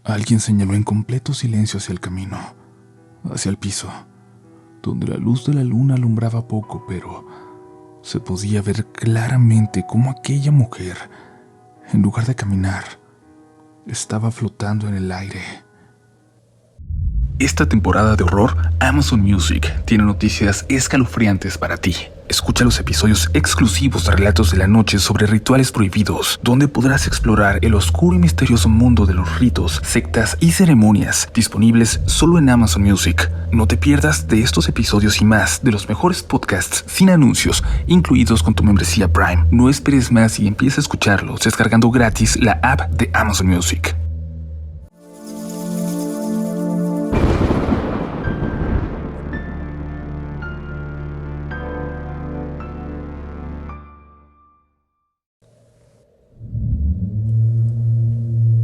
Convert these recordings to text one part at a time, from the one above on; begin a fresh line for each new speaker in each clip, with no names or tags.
Alguien señaló en completo silencio hacia el camino, hacia el piso, donde la luz de la luna alumbraba poco, pero se podía ver claramente cómo aquella mujer, en lugar de caminar, estaba flotando en el aire. Esta temporada de horror, Amazon Music tiene noticias escalofriantes para ti. Escucha los episodios exclusivos de Relatos de la Noche sobre rituales prohibidos, donde podrás explorar el oscuro y misterioso mundo de los ritos, sectas y ceremonias, disponibles solo en Amazon Music. No te pierdas de estos episodios y más de los mejores podcasts sin anuncios, incluidos con tu membresía Prime. No esperes más y empieza a escucharlos descargando gratis la app de Amazon Music.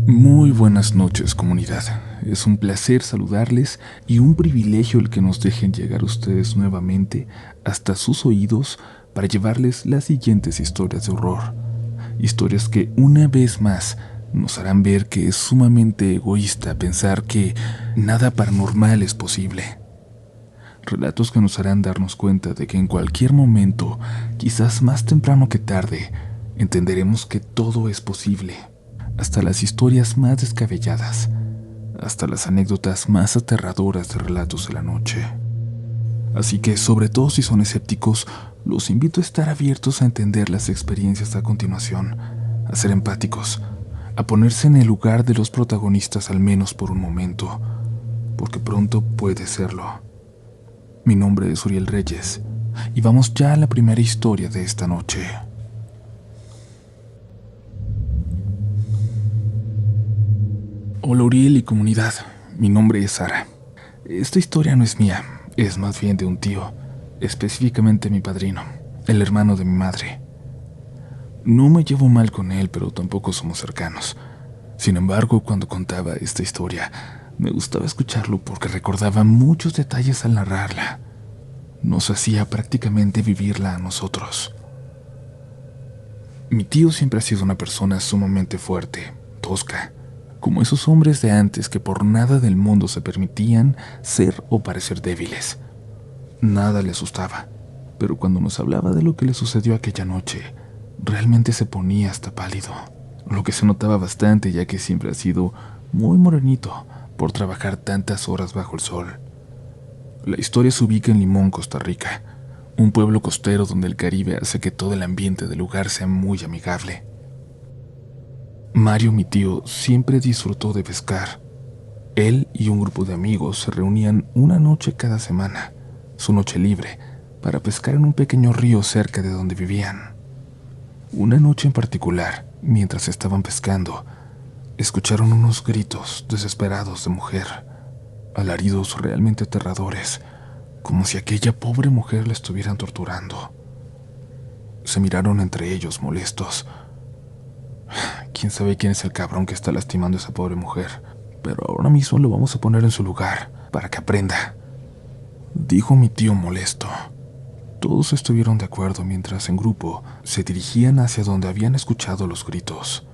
Muy buenas noches, comunidad. Es un placer saludarles y un privilegio el que nos dejen llegar ustedes nuevamente hasta sus oídos para llevarles las siguientes historias de horror. Historias que una vez más nos harán ver que es sumamente egoísta pensar que nada paranormal es posible. Relatos que nos harán darnos cuenta de que en cualquier momento, quizás más temprano que tarde, entenderemos que todo es posible. Hasta las historias más descabelladas, hasta las anécdotas más aterradoras de Relatos de la Noche. Así que, sobre todo si son escépticos, los invito a estar abiertos a entender las experiencias a continuación, a ser empáticos, a ponerse en el lugar de los protagonistas al menos por un momento, porque pronto puede serlo. Mi nombre es Uriel Reyes, y vamos ya a la primera historia de esta noche. Hola Uriel y comunidad, mi nombre es Sara. Esta historia no es mía, es más bien de un tío, específicamente mi padrino, el hermano de mi madre. No me llevo mal con él, pero tampoco somos cercanos. Sin embargo, cuando contaba esta historia, me gustaba escucharlo porque recordaba muchos detalles al narrarla. Nos hacía prácticamente vivirla a nosotros. Mi tío siempre ha sido una persona sumamente fuerte, tosca, como esos hombres de antes que por nada del mundo se permitían ser o parecer débiles. Nada le asustaba, pero cuando nos hablaba de lo que le sucedió aquella noche, realmente se ponía hasta pálido, lo que se notaba bastante ya que siempre ha sido muy morenito por trabajar tantas horas bajo el sol. La historia se ubica en Limón, Costa Rica, un pueblo costero donde el Caribe hace que todo el ambiente del lugar sea muy amigable. Mario, mi tío, siempre disfrutó de pescar. Él y un grupo de amigos se reunían una noche cada semana, su noche libre, para pescar en un pequeño río cerca de donde vivían. Una noche en particular, mientras estaban pescando, escucharon unos gritos desesperados de mujer, alaridos realmente aterradores, como si aquella pobre mujer la estuvieran torturando. Se miraron entre ellos molestos. Quién sabe quién es el cabrón que está lastimando a esa pobre mujer, pero ahora mismo lo vamos a poner en su lugar, para que aprenda, dijo mi tío molesto. Todos estuvieron de acuerdo mientras en grupo se dirigían hacia donde habían escuchado los gritos.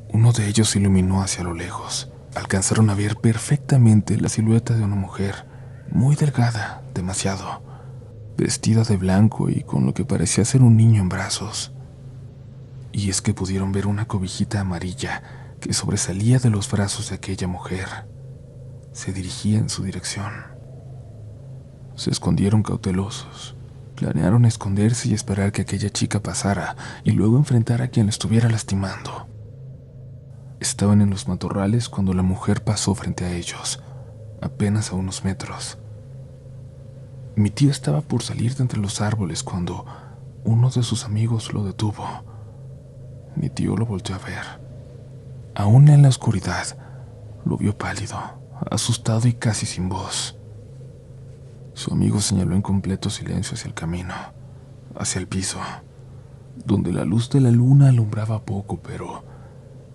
Uno de ellos se iluminó hacia lo lejos. Alcanzaron a ver perfectamente la silueta de una mujer, muy delgada, demasiado, vestida de blanco y con lo que parecía ser un niño en brazos. Y es que pudieron ver una cobijita amarilla que sobresalía de los brazos de aquella mujer. Se dirigía en su dirección. Se escondieron cautelosos. Planearon esconderse y esperar que aquella chica pasara y luego enfrentar a quien la estuviera lastimando. Estaban en los matorrales cuando la mujer pasó frente a ellos, apenas a unos metros. Mi tío estaba por salir de entre los árboles cuando uno de sus amigos lo detuvo. Mi tío lo volteó a ver. Aún en la oscuridad, lo vio pálido, asustado y casi sin voz. Su amigo señaló en completo silencio hacia el camino, hacia el piso, donde la luz de la luna alumbraba poco, pero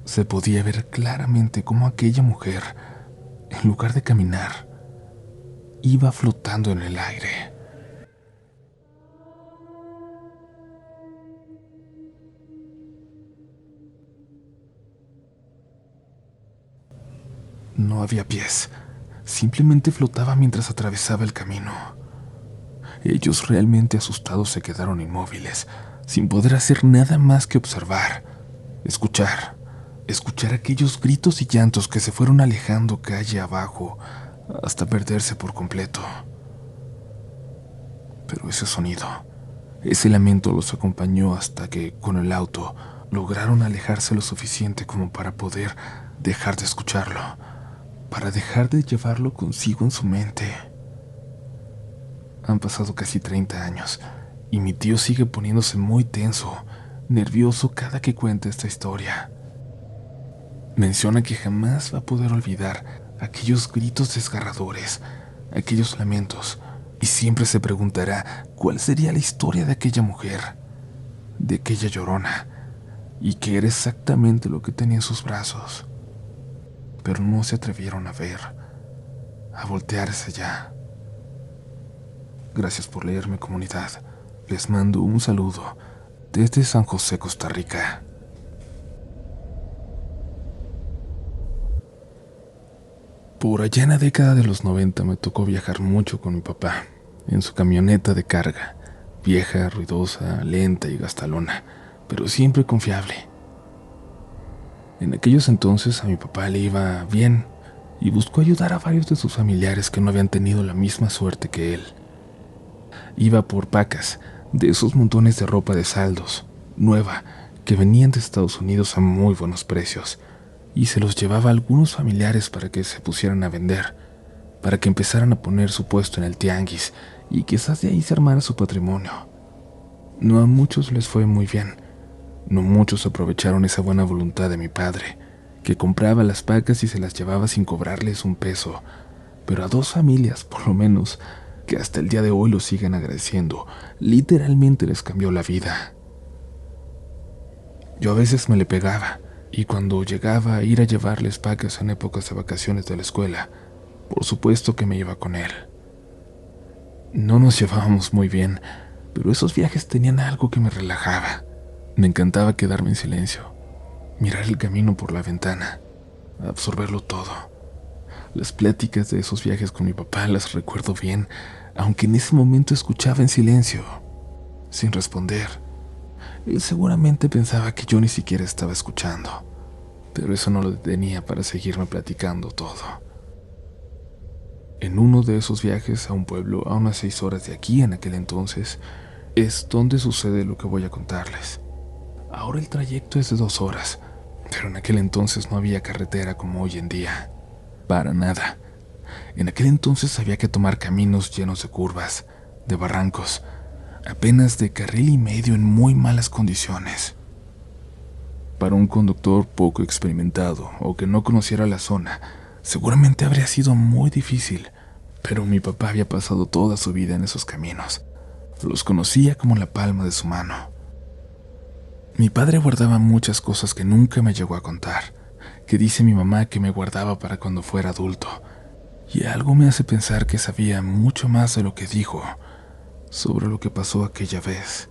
se podía ver claramente cómo aquella mujer, en lugar de caminar, iba flotando en el aire. No había pies, simplemente flotaba mientras atravesaba el camino. Ellos, realmente asustados, se quedaron inmóviles, sin poder hacer nada más que observar, escuchar aquellos gritos y llantos que se fueron alejando calle abajo hasta perderse por completo. Pero ese sonido, ese lamento los acompañó hasta que, con el auto, lograron alejarse lo suficiente como para poder dejar de escucharlo, para dejar de llevarlo consigo en su mente. Han pasado casi 30 años y mi tío sigue poniéndose muy tenso, nervioso cada que cuenta esta historia. Menciona que jamás va a poder olvidar aquellos gritos desgarradores, aquellos lamentos, y siempre se preguntará cuál sería la historia de aquella mujer, de aquella llorona, y qué era exactamente lo que tenía en sus brazos. Pero no se atrevieron a ver, a voltearse ya. Gracias por leerme, comunidad. Les mando un saludo desde San José, Costa Rica. Por allá en la década de los 90 me tocó viajar mucho con mi papá, en su camioneta de carga, vieja, ruidosa, lenta y gastalona, pero siempre confiable. En aquellos entonces a mi papá le iba bien y buscó ayudar a varios de sus familiares que no habían tenido la misma suerte que él. Iba por pacas de esos montones de ropa de saldos, nueva, que venían de Estados Unidos a muy buenos precios, y se los llevaba a algunos familiares para que se pusieran a vender, para que empezaran a poner su puesto en el tianguis y quizás de ahí se armara su patrimonio. No a muchos les fue muy bien, no muchos aprovecharon esa buena voluntad de mi padre, que compraba las pacas y se las llevaba sin cobrarles un peso, pero a 2 familias, por lo menos, que hasta el día de hoy lo siguen agradeciendo, literalmente les cambió la vida. Yo a veces me le pegaba, y cuando llegaba a ir a llevarles pacas en épocas de vacaciones de la escuela, por supuesto que me iba con él. No nos llevábamos muy bien, pero esos viajes tenían algo que me relajaba. Me encantaba quedarme en silencio, mirar el camino por la ventana, absorberlo todo. Las pláticas de esos viajes con mi papá las recuerdo bien, aunque en ese momento escuchaba en silencio, sin responder. Él seguramente pensaba que yo ni siquiera estaba escuchando, pero eso no lo detenía para seguirme platicando todo. En uno de esos viajes a un pueblo a unas 6 horas de aquí en aquel entonces, es donde sucede lo que voy a contarles. Ahora el trayecto es de 2 horas, pero en aquel entonces no había carretera como hoy en día. Para nada. En aquel entonces había que tomar caminos llenos de curvas, de barrancos, apenas de carril y medio en muy malas condiciones. Para un conductor poco experimentado o que no conociera la zona, seguramente habría sido muy difícil, pero mi papá había pasado toda su vida en esos caminos. Los conocía como la palma de su mano. Mi padre guardaba muchas cosas que nunca me llegó a contar, que dice mi mamá que me guardaba para cuando fuera adulto, y algo me hace pensar que sabía mucho más de lo que dijo sobre lo que pasó aquella vez.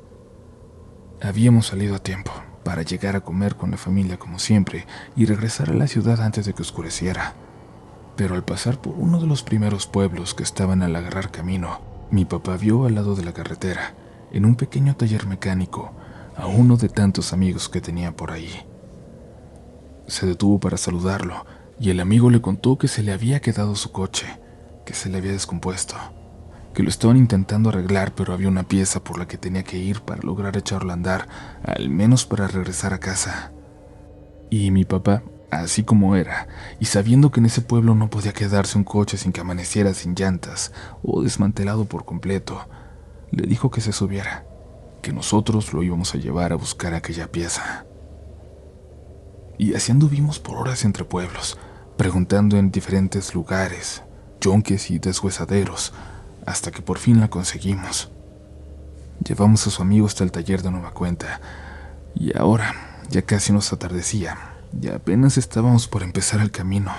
Habíamos salido a tiempo para llegar a comer con la familia como siempre y regresar a la ciudad antes de que oscureciera. Pero al pasar por uno de los primeros pueblos que estaban al agarrar camino, mi papá vio al lado de la carretera, en un pequeño taller mecánico, a uno de tantos amigos que tenía por ahí. Se detuvo para saludarlo y el amigo le contó que se le había quedado su coche, que se le había descompuesto, que lo estaban intentando arreglar, pero había una pieza por la que tenía que ir para lograr echarlo a andar, al menos para regresar a casa. Y mi papá, así como era, y sabiendo que en ese pueblo no podía quedarse un coche sin que amaneciera sin llantas o desmantelado por completo, le dijo que se subiera, que nosotros lo íbamos a llevar a buscar aquella pieza. Y así anduvimos por horas entre pueblos, preguntando en diferentes lugares, yonques y deshuesaderos, hasta que por fin la conseguimos. Llevamos a su amigo hasta el taller de nueva cuenta, y ahora ya casi nos atardecía, y apenas estábamos por empezar el camino.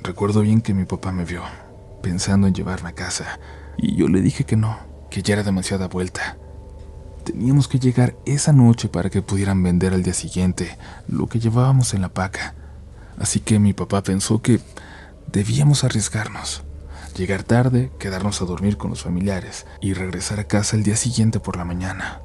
Recuerdo bien que mi papá me vio, pensando en llevarme a casa, y yo le dije que no, que ya era demasiada vuelta. Teníamos que llegar esa noche para que pudieran vender al día siguiente lo que llevábamos en la paca, Así que mi papá pensó que debíamos arriesgarnos, llegar tarde, quedarnos a dormir con los familiares y regresar a casa el día siguiente por la mañana.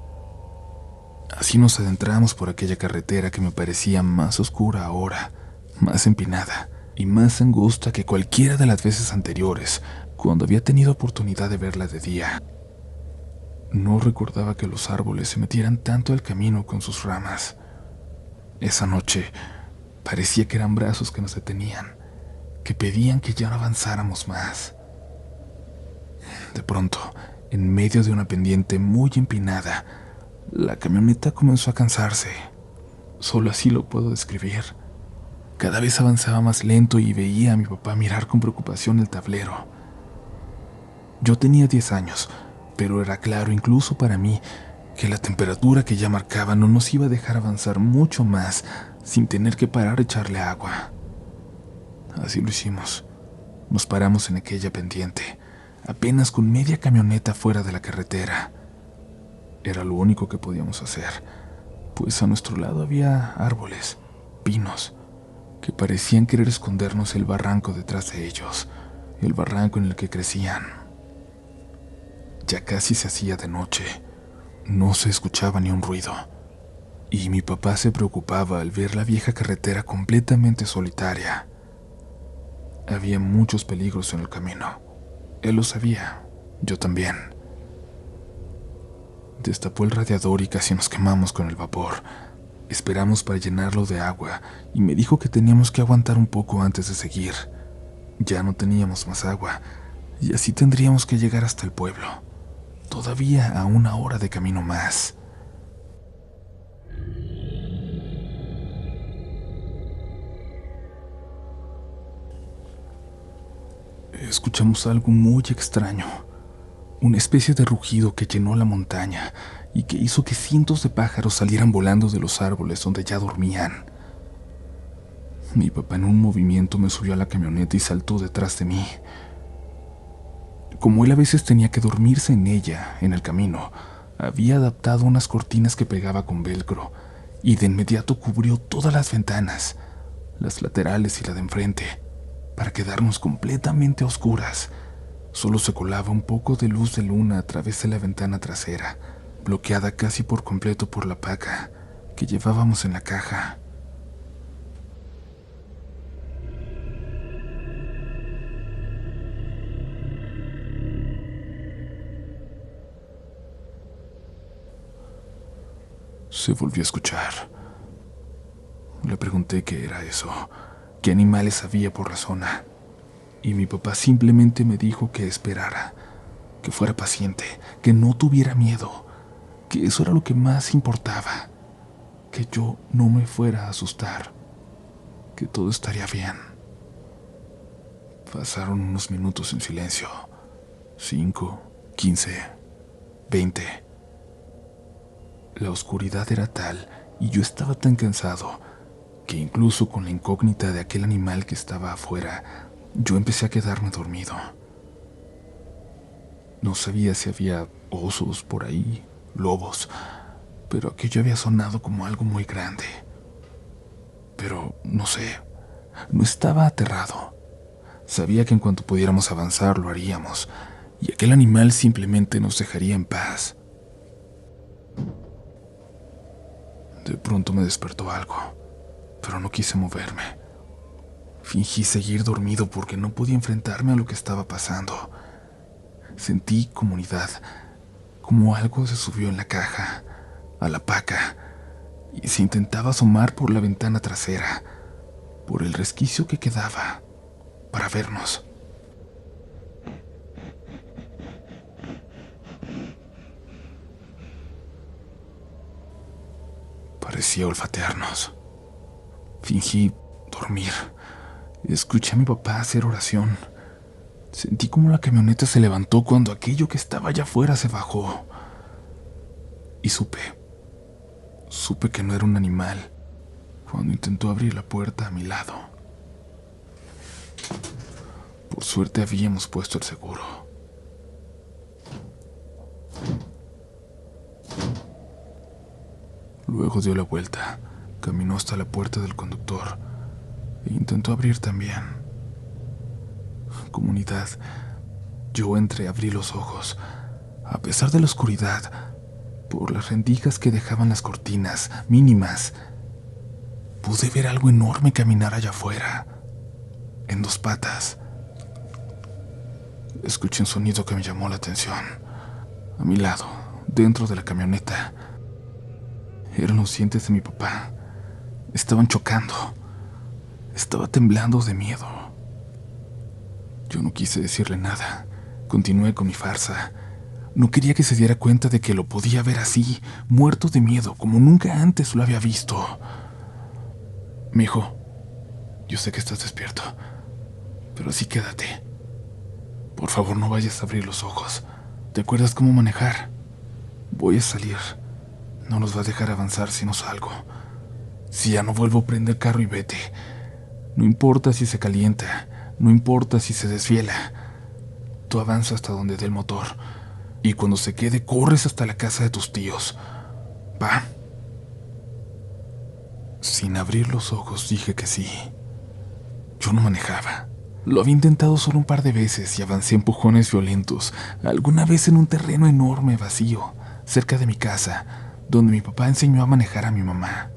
Así nos adentramos por aquella carretera que me parecía más oscura ahora, más empinada y más angosta que cualquiera de las veces anteriores, cuando había tenido oportunidad de verla de día. No recordaba que los árboles se metieran tanto al camino con sus ramas. Esa noche parecía que eran brazos que nos detenían, que pedían que ya no avanzáramos más. De pronto, en medio de una pendiente muy empinada, la camioneta comenzó a cansarse. Solo así lo puedo describir. Cada vez avanzaba más lento y veía a mi papá mirar con preocupación el tablero. Yo tenía 10 años, pero era claro incluso para mí que la temperatura que ya marcaba no nos iba a dejar avanzar mucho más sin tener que parar a echarle agua. Así lo hicimos. Nos paramos en aquella pendiente, apenas con media camioneta fuera de la carretera. Era lo único que podíamos hacer, pues a nuestro lado había árboles, pinos, que parecían querer escondernos el barranco detrás de ellos, el barranco en el que crecían. Ya casi se hacía de noche, no se escuchaba ni un ruido, y mi papá se preocupaba al ver la vieja carretera completamente solitaria. Había muchos peligros en el camino. Él lo sabía, yo también. Destapó el radiador y casi nos quemamos con el vapor. Esperamos para llenarlo de agua y me dijo que teníamos que aguantar un poco antes de seguir. Ya no teníamos más agua y así tendríamos que llegar hasta el pueblo, todavía a 1 hora de camino más. Escuchamos algo muy extraño, una especie de rugido que llenó la montaña y que hizo que cientos de pájaros salieran volando de los árboles donde ya dormían. Mi papá en un movimiento me subió a la camioneta y saltó detrás de mí. Como él a veces tenía que dormirse en ella, en el camino, había adaptado unas cortinas que pegaba con velcro y de inmediato cubrió todas las ventanas, las laterales y la de enfrente, para quedarnos completamente a oscuras. Solo se colaba un poco de luz de luna a través de la ventana trasera, bloqueada casi por completo por la paca que llevábamos en la caja. Se volvió a escuchar. Le pregunté qué era eso, qué animales había por la zona, y mi papá simplemente me dijo que esperara, que fuera paciente, que no tuviera miedo, que eso era lo que más importaba, que yo no me fuera a asustar, que todo estaría bien. Pasaron unos minutos en silencio, 5, 15, 20. La oscuridad era tal y yo estaba tan cansado que incluso con la incógnita de aquel animal que estaba afuera, yo empecé a quedarme dormido. No sabía si había osos por ahí, lobos, pero aquello había sonado como algo muy grande. Pero no sé, no estaba aterrado. Sabía que en cuanto pudiéramos avanzar lo haríamos, y aquel animal simplemente nos dejaría en paz. De pronto me despertó algo, pero no quise moverme. Fingí seguir dormido porque no podía enfrentarme a lo que estaba pasando. Sentí comunidad, como algo se subió en la caja, a la paca, y se intentaba asomar por la ventana trasera, por el resquicio que quedaba, para vernos. Parecía olfatearnos. Fingí dormir. Escuché a mi papá hacer oración. Sentí como la camioneta se levantó cuando aquello que estaba allá afuera se bajó. Y supe que no era un animal cuando intentó abrir la puerta a mi lado. Por suerte habíamos puesto el seguro. Luego dio la vuelta, caminó hasta la puerta del conductor e intentó abrir también. Comunidad, yo entreabrí los ojos, a pesar de la oscuridad, por las rendijas que dejaban las cortinas, mínimas. Pude ver algo enorme caminar allá afuera, en dos patas. Escuché un sonido que me llamó la atención. A mi lado, dentro de la camioneta, eran los dientes de mi papá. Estaban chocando. Estaba temblando de miedo. Yo no quise decirle nada. Continué con mi farsa. No quería que se diera cuenta de que lo podía ver así, muerto de miedo, como nunca antes lo había visto. Mijo, yo sé que estás despierto, pero sí quédate. Por favor, no vayas a abrir los ojos. ¿Te acuerdas cómo manejar? Voy a salir. No nos va a dejar avanzar si no salgo. Si ya no vuelvo, prende el carro y vete. No importa si se calienta, no importa si se desviela. Tú avanza hasta donde dé el motor. Y cuando se quede, corres hasta la casa de tus tíos. ¿Va? Sin abrir los ojos dije que sí. Yo no manejaba. Lo había intentado solo un par de veces y avancé empujones violentos, alguna vez en un terreno enorme vacío, cerca de mi casa, donde mi papá enseñó a manejar a mi mamá.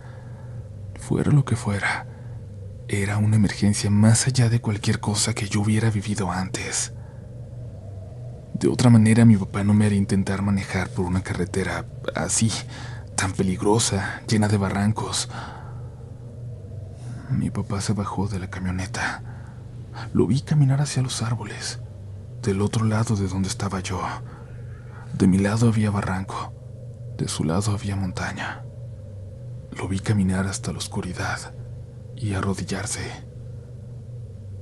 Fuera lo que fuera, era una emergencia más allá de cualquier cosa que yo hubiera vivido antes. De otra manera, mi papá no me haría intentar manejar por una carretera así, tan peligrosa, llena de barrancos. Mi papá se bajó de la camioneta. Lo vi caminar hacia los árboles, del otro lado de donde estaba yo. De mi lado había barranco, de su lado había montaña. Lo vi caminar hasta la oscuridad y arrodillarse.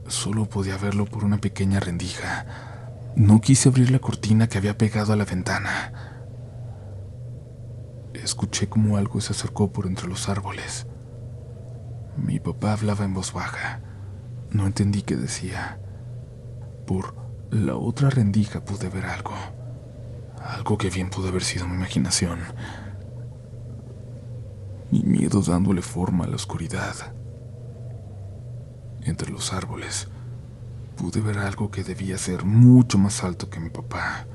Solo podía verlo por una pequeña rendija. No quise abrir la cortina que había pegado a la ventana. Escuché como algo se acercó por entre los árboles. Mi papá hablaba en voz baja. No entendí qué decía. Por la otra rendija pude ver algo. Algo que bien pudo haber sido mi imaginación. Mi miedo dándole forma a la oscuridad. Entre los árboles pude ver algo que debía ser mucho más alto que mi papá.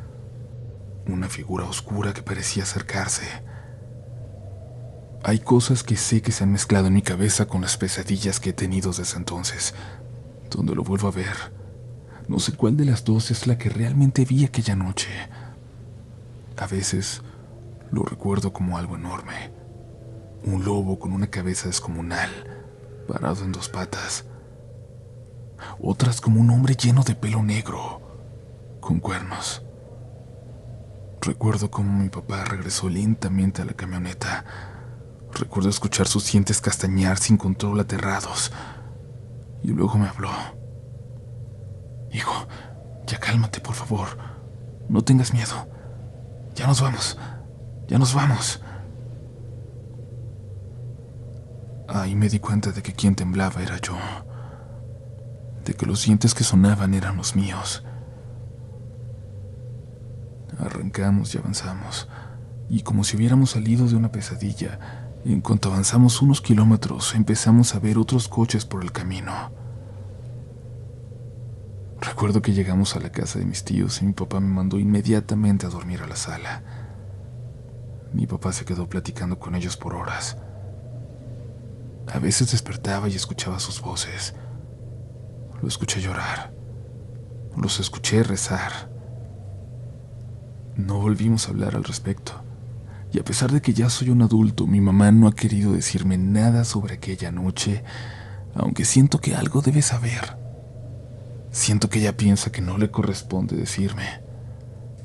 Una figura oscura que parecía acercarse. Hay cosas que sé que se han mezclado en mi cabeza con las pesadillas que he tenido desde entonces. Donde lo vuelvo a ver, no sé cuál de las dos es la que realmente vi aquella noche. A veces lo recuerdo como algo enorme. Un lobo con una cabeza descomunal, parado en dos patas. Otras como un hombre lleno de pelo negro, con cuernos. Recuerdo cómo mi papá regresó lentamente a la camioneta. Recuerdo escuchar sus dientes castañear sin control, aterrados. Y luego me habló. Hijo, ya cálmate, por favor. No tengas miedo. Ya nos vamos. Ya nos vamos. Ahí me di cuenta de que quien temblaba era yo. De que los dientes que sonaban eran los míos. Arrancamos y avanzamos. Y como si hubiéramos salido de una pesadilla, en cuanto avanzamos unos kilómetros, empezamos a ver otros coches por el camino. Recuerdo que llegamos a la casa de mis tíos y mi papá me mandó inmediatamente a dormir a la sala. Mi papá se quedó platicando con ellos por horas. A veces despertaba y escuchaba sus voces. Lo escuché llorar. Los escuché rezar. No volvimos a hablar al respecto. Y a pesar de que ya soy un adulto, mi mamá no ha querido decirme nada sobre aquella noche, aunque siento que algo debe saber. Siento que ella piensa que no le corresponde decirme.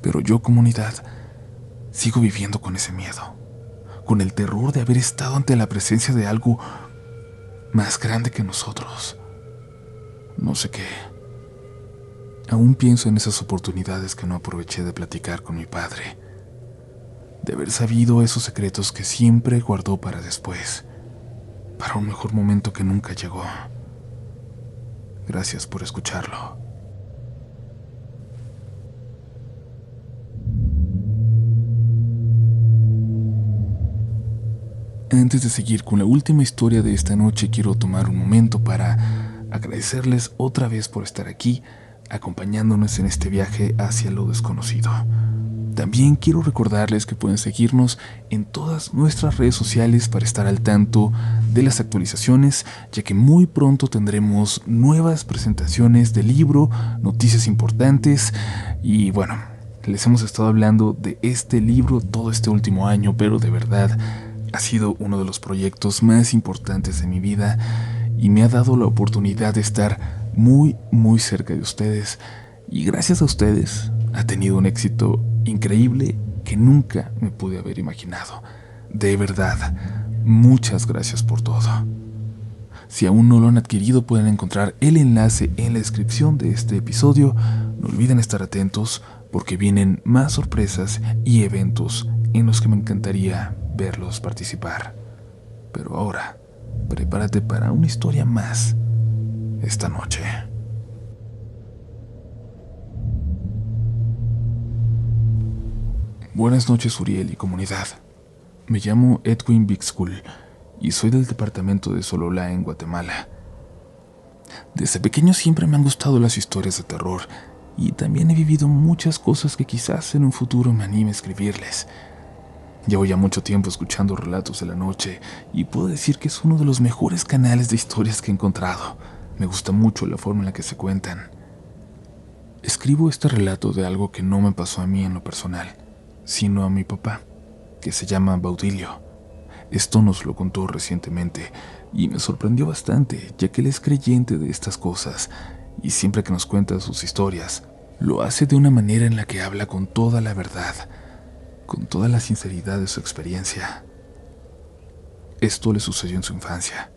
Pero yo, comunidad, sigo viviendo con ese miedo, con el terror de haber estado ante la presencia de algo más grande que nosotros. No sé qué. Aún pienso en esas oportunidades que no aproveché de platicar con mi padre, de haber sabido esos secretos que siempre guardó para después, para un mejor momento que nunca llegó. Gracias por escucharlo. Antes de seguir con la última historia de esta noche, quiero tomar un momento para agradecerles otra vez por estar aquí, acompañándonos en este viaje hacia lo desconocido. También quiero recordarles que pueden seguirnos en todas nuestras redes sociales para estar al tanto de las actualizaciones, ya que muy pronto tendremos nuevas presentaciones del libro, noticias importantes y bueno, les hemos estado hablando de este libro todo este último año, pero de verdad ha sido uno de los proyectos más importantes de mi vida y me ha dado la oportunidad de estar muy cerca de ustedes. Y gracias a ustedes ha tenido un éxito increíble que nunca me pude haber imaginado. De verdad, muchas gracias por todo. Si aún no lo han adquirido, pueden encontrar el enlace en la descripción de este episodio. No olviden estar atentos porque vienen más sorpresas y eventos en los que me encantaría verlos participar. Pero ahora, prepárate para una historia más esta noche. Buenas noches, Uriel y comunidad. Me llamo Edwin Bixcool y soy del departamento de Sololá en Guatemala. Desde pequeño siempre me han gustado las historias de terror y también he vivido muchas cosas que quizás en un futuro me anime a escribirles. Llevo ya mucho tiempo escuchando relatos de la noche y puedo decir que es uno de los mejores canales de historias que he encontrado. Me gusta mucho la forma en la que se cuentan. Escribo este relato de algo que no me pasó a mí en lo personal, sino a mi papá, que se llama Baudilio. Esto nos lo contó recientemente y me sorprendió bastante, ya que él es creyente de estas cosas y siempre que nos cuenta sus historias, lo hace de una manera en la que habla con toda la verdad, con toda la sinceridad de su experiencia. Esto le sucedió en su infancia.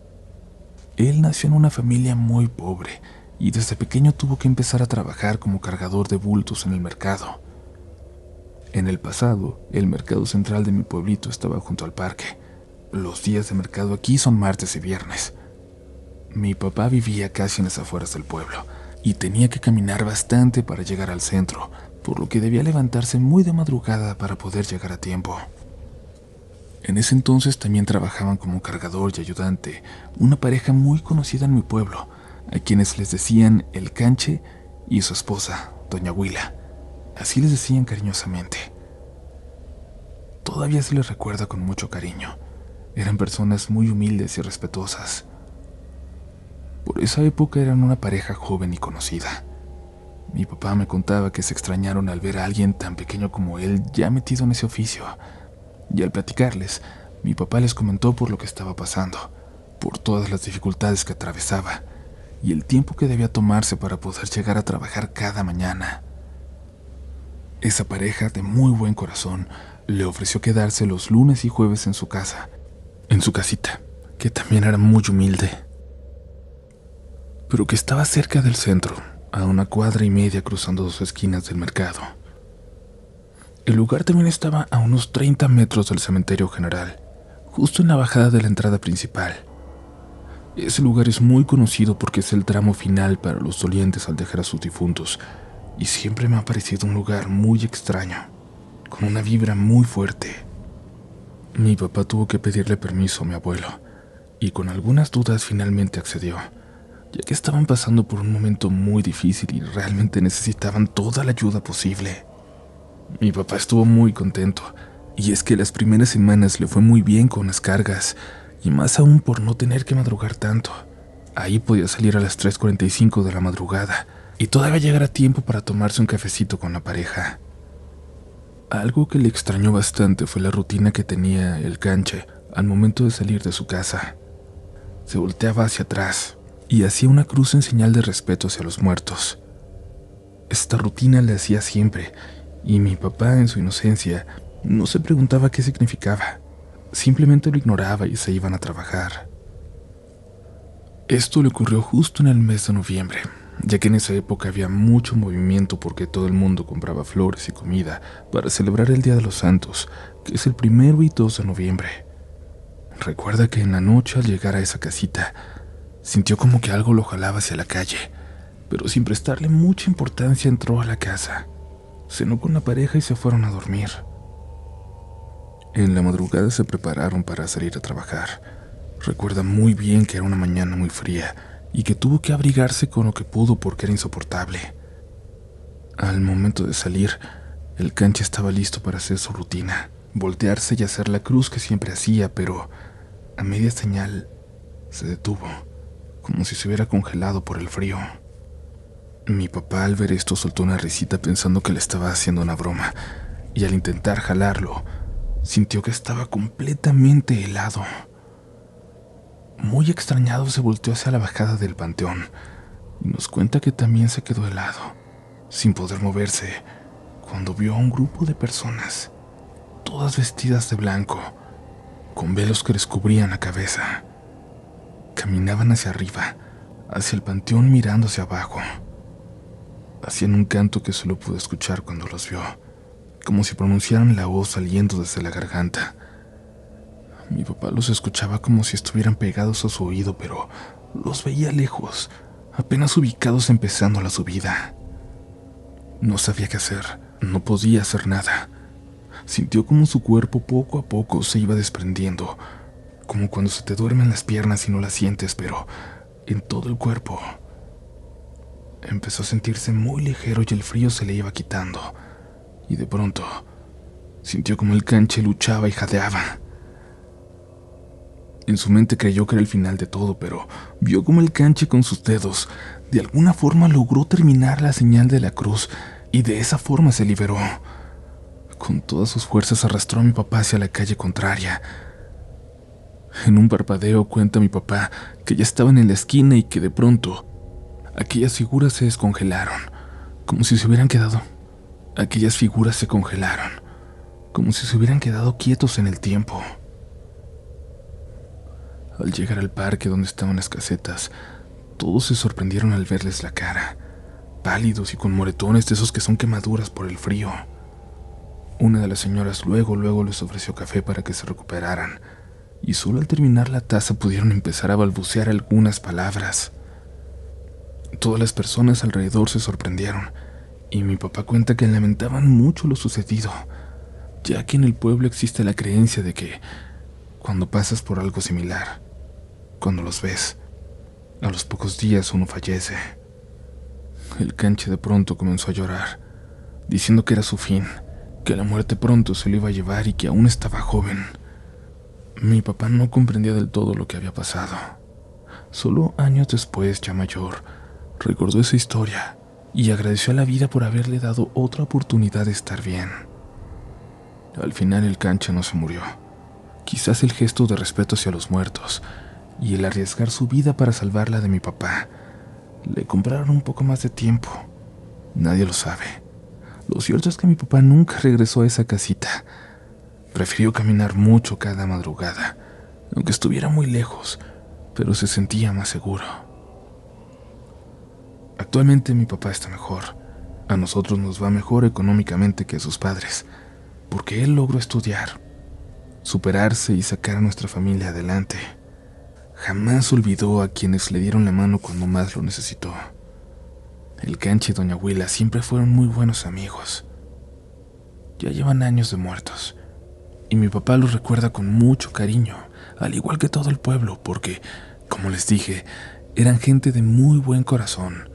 Él nació en una familia muy pobre y desde pequeño tuvo que empezar a trabajar como cargador de bultos en el mercado. En el pasado, el mercado central de mi pueblito estaba junto al parque. Los días de mercado aquí son martes y viernes. Mi papá vivía casi en las afueras del pueblo y tenía que caminar bastante para llegar al centro, por lo que debía levantarse muy de madrugada para poder llegar a tiempo. En ese entonces también trabajaban como cargador y ayudante una pareja muy conocida en mi pueblo, a quienes les decían el Canche y su esposa, Doña Huila. Así les decían cariñosamente. Todavía se les recuerda con mucho cariño. Eran personas muy humildes y respetuosas. Por esa época eran una pareja joven y conocida. Mi papá me contaba que se extrañaron al ver a alguien tan pequeño como él ya metido en ese oficio. Y al platicarles, mi papá les comentó por lo que estaba pasando, por todas las dificultades que atravesaba y el tiempo que debía tomarse para poder llegar a trabajar cada mañana. Esa pareja de muy buen corazón le ofreció quedarse los lunes y jueves en su casa, en su casita, que también era muy humilde, pero que estaba cerca del centro, a 1,5 cuadras cruzando 2 esquinas del mercado. El lugar también estaba a unos 30 metros del cementerio general, justo en la bajada de la entrada principal. Ese lugar es muy conocido porque es el tramo final para los dolientes al dejar a sus difuntos, y siempre me ha parecido un lugar muy extraño, con una vibra muy fuerte. Mi papá tuvo que pedirle permiso a mi abuelo, y con algunas dudas finalmente accedió, ya que estaban pasando por un momento muy difícil y realmente necesitaban toda la ayuda posible. Mi papá estuvo muy contento, y es que las primeras semanas le fue muy bien con las cargas, y más aún por no tener que madrugar tanto. Ahí podía salir a las 3:45 de la madrugada, y todavía llegar a tiempo para tomarse un cafecito con la pareja. Algo que le extrañó bastante fue la rutina que tenía el Canche al momento de salir de su casa. Se volteaba hacia atrás y hacía una cruz en señal de respeto hacia los muertos. Esta rutina la hacía siempre, y mi papá, en su inocencia, no se preguntaba qué significaba. Simplemente lo ignoraba y se iban a trabajar. Esto le ocurrió justo en el mes de noviembre, ya que en esa época había mucho movimiento porque todo el mundo compraba flores y comida para celebrar el Día de los Santos, que es el 1 y 2 de noviembre. Recuerda que en la noche, al llegar a esa casita, sintió como que algo lo jalaba hacia la calle, pero sin prestarle mucha importancia entró a la casa, cenó con la pareja y se fueron a dormir. En la madrugada se prepararon para salir a trabajar. Recuerda muy bien que era una mañana muy fría y que tuvo que abrigarse con lo que pudo porque era insoportable. Al momento de salir, el canche estaba listo para hacer su rutina, voltearse y hacer la cruz que siempre hacía, pero a media señal se detuvo, como si se hubiera congelado por el frío. Mi papá al ver esto soltó una risita pensando que le estaba haciendo una broma, y al intentar jalarlo, sintió que estaba completamente helado. Muy extrañado se volteó hacia la bajada del panteón y nos cuenta que también se quedó helado, sin poder moverse, cuando vio a un grupo de personas, todas vestidas de blanco, con velos que les cubrían la cabeza. Caminaban hacia arriba, hacia el panteón mirando hacia abajo. Hacían un canto que solo pude escuchar cuando los vio, como si pronunciaran la voz saliendo desde la garganta. Mi papá los escuchaba como si estuvieran pegados a su oído, pero los veía lejos, apenas ubicados empezando la subida. No sabía qué hacer, no podía hacer nada. Sintió como su cuerpo poco a poco se iba desprendiendo, como cuando se te duermen las piernas y no las sientes, pero en todo el cuerpo. Empezó a sentirse muy ligero y el frío se le iba quitando, y de pronto sintió como el canche luchaba y jadeaba. En su mente creyó que era el final de todo, pero vio como el canche con sus dedos de alguna forma logró terminar la señal de la cruz y de esa forma se liberó. Con todas sus fuerzas arrastró a mi papá hacia la calle contraria. En un parpadeo cuenta mi papá que ya estaban en la esquina y que de pronto aquellas figuras se descongelaron, como si se hubieran quedado. Aquellas figuras se congelaron, como si se hubieran quedado quietos en el tiempo. Al llegar al parque donde estaban las casetas, todos se sorprendieron al verles la cara, pálidos y con moretones de esos que son quemaduras por el frío. Una de las señoras luego les ofreció café para que se recuperaran, y solo al terminar la taza pudieron empezar a balbucear algunas palabras. Todas las personas alrededor se sorprendieron, y mi papá cuenta que lamentaban mucho lo sucedido, ya que en el pueblo existe la creencia de que cuando pasas por algo similar, cuando los ves, a los pocos días uno fallece. El canche de pronto comenzó a llorar, diciendo que era su fin, que la muerte pronto se lo iba a llevar y que aún estaba joven. Mi papá no comprendía del todo lo que había pasado. Solo años después, ya mayor, recordó esa historia y agradeció a la vida por haberle dado otra oportunidad de estar bien. Al final el canche no se murió. Quizás el gesto de respeto hacia los muertos y el arriesgar su vida para salvarla de mi papá le compraron un poco más de tiempo. Nadie lo sabe. Lo cierto es que mi papá nunca regresó a esa casita. Prefirió caminar mucho cada madrugada, aunque estuviera muy lejos, pero se sentía más seguro. Actualmente mi papá está mejor. A nosotros nos va mejor económicamente que a sus padres, porque él logró estudiar, superarse y sacar a nuestra familia adelante. Jamás olvidó a quienes le dieron la mano cuando más lo necesitó. El canche y doña Huila siempre fueron muy buenos amigos. Ya llevan años de muertos, y mi papá los recuerda con mucho cariño, al igual que todo el pueblo, porque, como les dije, eran gente de muy buen corazón,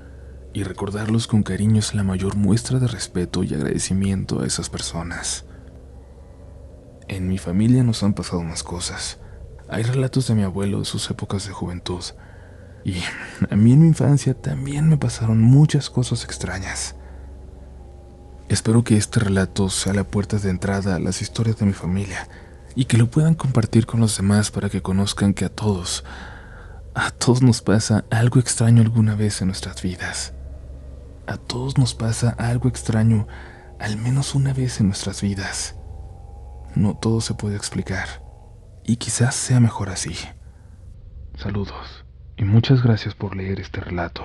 y recordarlos con cariño es la mayor muestra de respeto y agradecimiento a esas personas. En mi familia nos han pasado más cosas. Hay relatos de mi abuelo de sus épocas de juventud, y a mí en mi infancia también me pasaron muchas cosas extrañas. Espero que este relato sea la puerta de entrada a las historias de mi familia y que lo puedan compartir con los demás para que conozcan que a todos nos pasa algo extraño alguna vez en nuestras vidas. A todos nos pasa algo extraño al menos una vez en nuestras vidas. No todo se puede explicar, y quizás sea mejor así. Saludos, y muchas gracias por leer este relato.